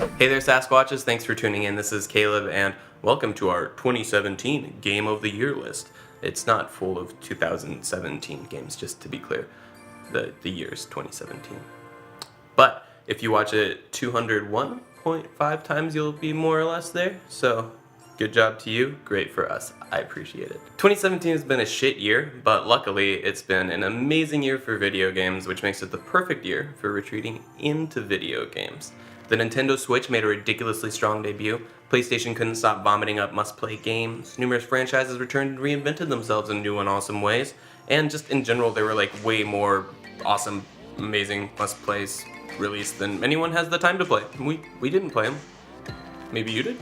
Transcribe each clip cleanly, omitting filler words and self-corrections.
Hey there, Sasquatches. Thanks for tuning in. This is Caleb, and welcome to our 2017 Game of the Year list. It's not full of 2017 games, just to be clear. The year's 2017. But if you watch it 201.5 times, you'll be more or less there. So, good job to you. Great for us. I appreciate it. 2017 has been a shit year, but luckily it's been an amazing year for video games, which makes it the perfect year for retreating into video games. The Nintendo Switch made a ridiculously strong debut. PlayStation couldn't stop vomiting up must-play games. Numerous franchises returned and reinvented themselves in new and awesome ways. And just in general, there were like way more awesome, amazing must-plays released than anyone has the time to play. We didn't play them. Maybe you did?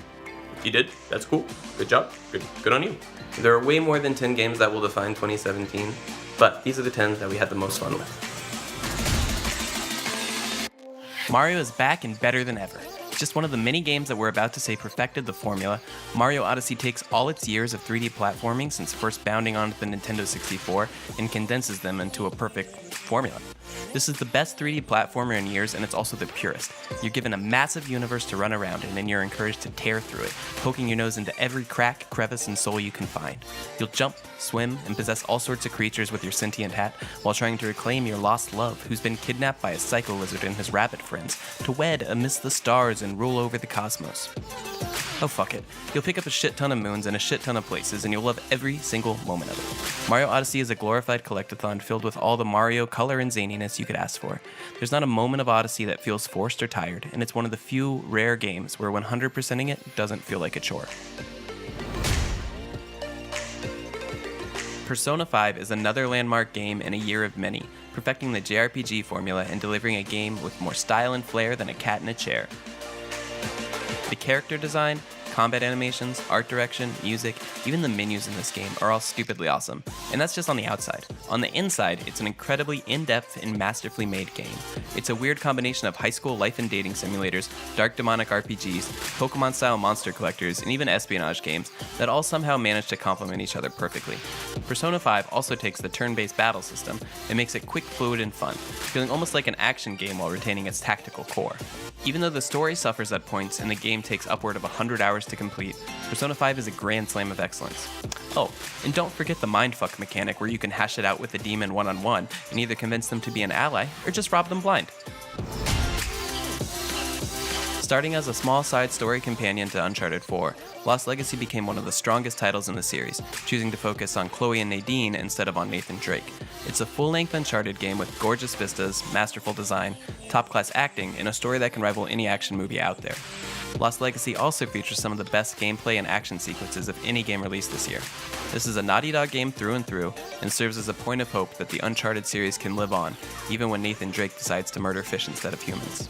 If you did, that's cool. Good job. Good on you. There are way more than 10 games that will define 2017, but these are the 10 that we had the most fun with. Mario is back and better than ever. Just one of the many games that we're about to say perfected the formula, Mario Odyssey takes all its years of 3D platforming since first bounding onto the Nintendo 64 and condenses them into a perfect formula. This is the best 3D platformer in years, and it's also the purest. You're given a massive universe to run around in, and you're encouraged to tear through it, poking your nose into every crack, crevice, and soul you can find. You'll jump, swim, and possess all sorts of creatures with your sentient hat while trying to reclaim your lost love, who's been kidnapped by a psycho lizard and his rabbit friends, to wed amidst the stars and rule over the cosmos. Oh fuck it. You'll pick up a shit ton of moons and a shit ton of places, and you'll love every single moment of it. Mario Odyssey is a glorified collectathon filled with all the Mario color and zaniness you could ask for. There's not a moment of Odyssey that feels forced or tired, and it's one of the few rare games where 100%ing it doesn't feel like a chore. Persona 5 is another landmark game in a year of many, perfecting the JRPG formula and delivering a game with more style and flair than a cat in a chair. The character design, combat animations, art direction, music, even the menus in this game are all stupidly awesome. And that's just on the outside. On the inside, it's an incredibly in-depth and masterfully made game. It's a weird combination of high school life and dating simulators, dark demonic RPGs, Pokemon-style monster collectors, and even espionage games that all somehow manage to complement each other perfectly. Persona 5 also takes the turn-based battle system and makes it quick, fluid, and fun, feeling almost like an action game while retaining its tactical core. Even though the story suffers at points and the game takes upward of 100 hours to complete, Persona 5 is a grand slam of excellence. Oh, and don't forget the mindfuck mechanic where you can hash it out with the demon one-on-one and either convince them to be an ally or just rob them blind. Starting as a small side story companion to Uncharted 4, Lost Legacy became one of the strongest titles in the series, choosing to focus on Chloe and Nadine instead of on Nathan Drake. It's a full-length Uncharted game with gorgeous vistas, masterful design, top-class acting, and a story that can rival any action movie out there. Lost Legacy also features some of the best gameplay and action sequences of any game released this year. This is a Naughty Dog game through and through, and serves as a point of hope that the Uncharted series can live on, even when Nathan Drake decides to murder fish instead of humans.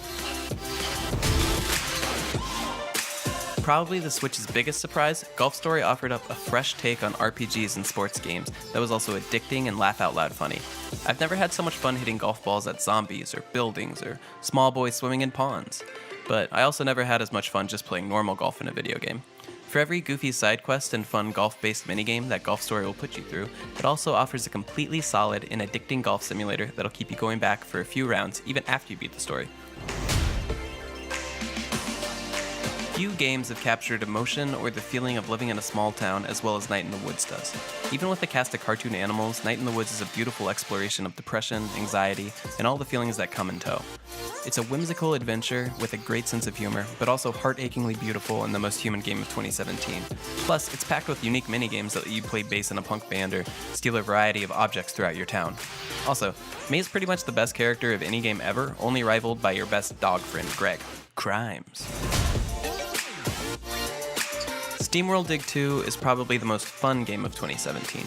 Probably the Switch's biggest surprise, Golf Story offered up a fresh take on RPGs and sports games that was also addicting and laugh-out-loud funny. I've never had so much fun hitting golf balls at zombies or buildings or small boys swimming in ponds, but I also never had as much fun just playing normal golf in a video game. For every goofy side quest and fun golf-based minigame that Golf Story will put you through, it also offers a completely solid and addicting golf simulator that'll keep you going back for a few rounds even after you beat the story. Few games have captured emotion or the feeling of living in a small town as well as Night in the Woods does. Even with a cast of cartoon animals, Night in the Woods is a beautiful exploration of depression, anxiety, and all the feelings that come in tow. It's a whimsical adventure with a great sense of humor, but also heart-achingly beautiful and the most human game of 2017. Plus, it's packed with unique minigames that let you play bass in a punk band or steal a variety of objects throughout your town. Also, May is pretty much the best character of any game ever, only rivaled by your best dog friend, Greg. Crimes. SteamWorld Dig 2 is probably the most fun game of 2017.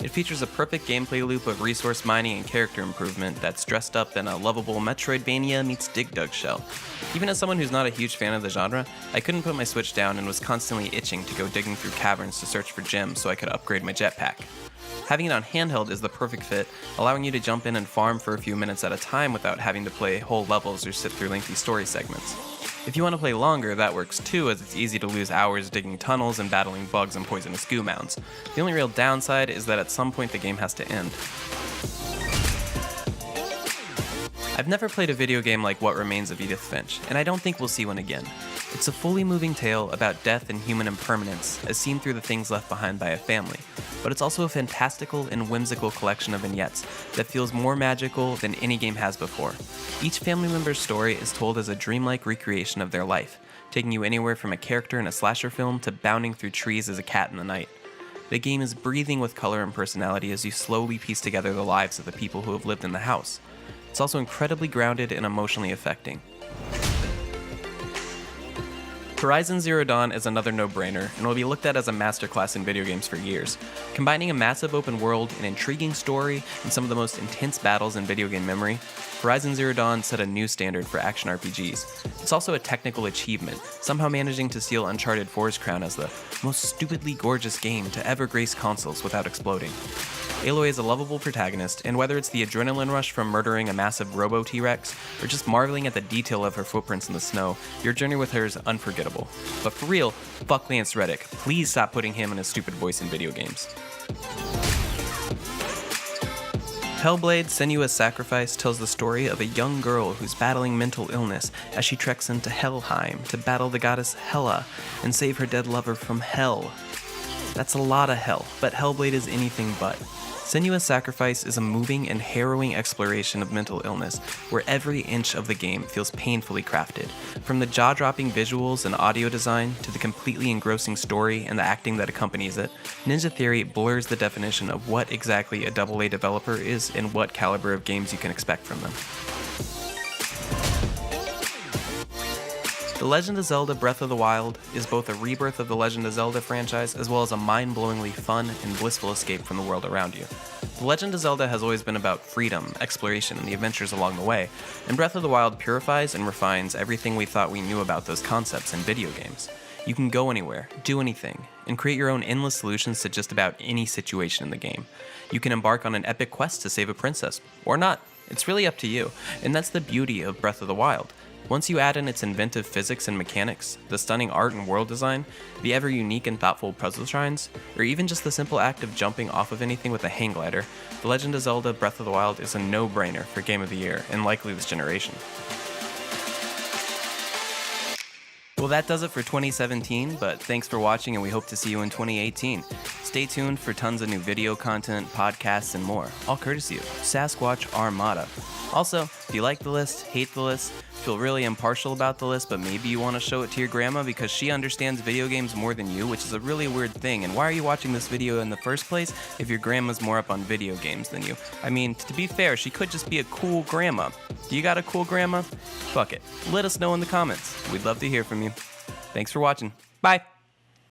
It features a perfect gameplay loop of resource mining and character improvement that's dressed up in a lovable Metroidvania meets Dig Dug shell. Even as someone who's not a huge fan of the genre, I couldn't put my Switch down and was constantly itching to go digging through caverns to search for gems so I could upgrade my jetpack. Having it on handheld is the perfect fit, allowing you to jump in and farm for a few minutes at a time without having to play whole levels or sit through lengthy story segments. If you want to play longer, that works too, as it's easy to lose hours digging tunnels and battling bugs and poisonous goo mounds. The only real downside is that at some point the game has to end. I've never played a video game like What Remains of Edith Finch, and I don't think we'll see one again. It's a fully moving tale about death and human impermanence, as seen through the things left behind by a family. But it's also a fantastical and whimsical collection of vignettes that feels more magical than any game has before. Each family member's story is told as a dreamlike recreation of their life, taking you anywhere from a character in a slasher film to bounding through trees as a cat in the night. The game is breathing with color and personality as you slowly piece together the lives of the people who have lived in the house. It's also incredibly grounded and emotionally affecting. Horizon Zero Dawn is another no-brainer and will be looked at as a masterclass in video games for years. Combining a massive open world, an intriguing story, and some of the most intense battles in video game memory, Horizon Zero Dawn set a new standard for action RPGs. It's also a technical achievement, somehow managing to steal Uncharted 4's crown as the most stupidly gorgeous game to ever grace consoles without exploding. Aloy is a lovable protagonist, and whether it's the adrenaline rush from murdering a massive robo-T-Rex, or just marveling at the detail of her footprints in the snow, your journey with her is unforgettable. But for real, fuck Lance Reddick. Please stop putting him and his stupid voice in video games. Hellblade: Senua's Sacrifice tells the story of a young girl who's battling mental illness as she treks into Helheim to battle the goddess Hela and save her dead lover from hell. That's a lot of hell, but Hellblade is anything but. Senua's Sacrifice is a moving and harrowing exploration of mental illness, where every inch of the game feels painfully crafted. From the jaw-dropping visuals and audio design to the completely engrossing story and the acting that accompanies it, Ninja Theory blurs the definition of what exactly a AA developer is and what caliber of games you can expect from them. The Legend of Zelda Breath of the Wild is both a rebirth of the Legend of Zelda franchise as well as a mind-blowingly fun and blissful escape from the world around you. The Legend of Zelda has always been about freedom, exploration, and the adventures along the way, and Breath of the Wild purifies and refines everything we thought we knew about those concepts in video games. You can go anywhere, do anything, and create your own endless solutions to just about any situation in the game. You can embark on an epic quest to save a princess, or not. It's really up to you, and that's the beauty of Breath of the Wild. Once you add in its inventive physics and mechanics, the stunning art and world design, the ever unique and thoughtful puzzle shrines, or even just the simple act of jumping off of anything with a hang glider, The Legend of Zelda Breath of the Wild is a no-brainer for Game of the Year, and likely this generation. Well, that does it for 2017, but thanks for watching and we hope to see you in 2018. Stay tuned for tons of new video content, podcasts, and more, all courtesy of Sasquatch Armada. Also, if you like the list, hate the list, feel really impartial about the list, but maybe you want to show it to your grandma because she understands video games more than you, which is a really weird thing. And why are you watching this video in the first place if your grandma's more up on video games than you? I mean, to be fair, she could just be a cool grandma. Do you got a cool grandma? Fuck it. Let us know in the comments. We'd love to hear from you. Thanks for watching. Bye.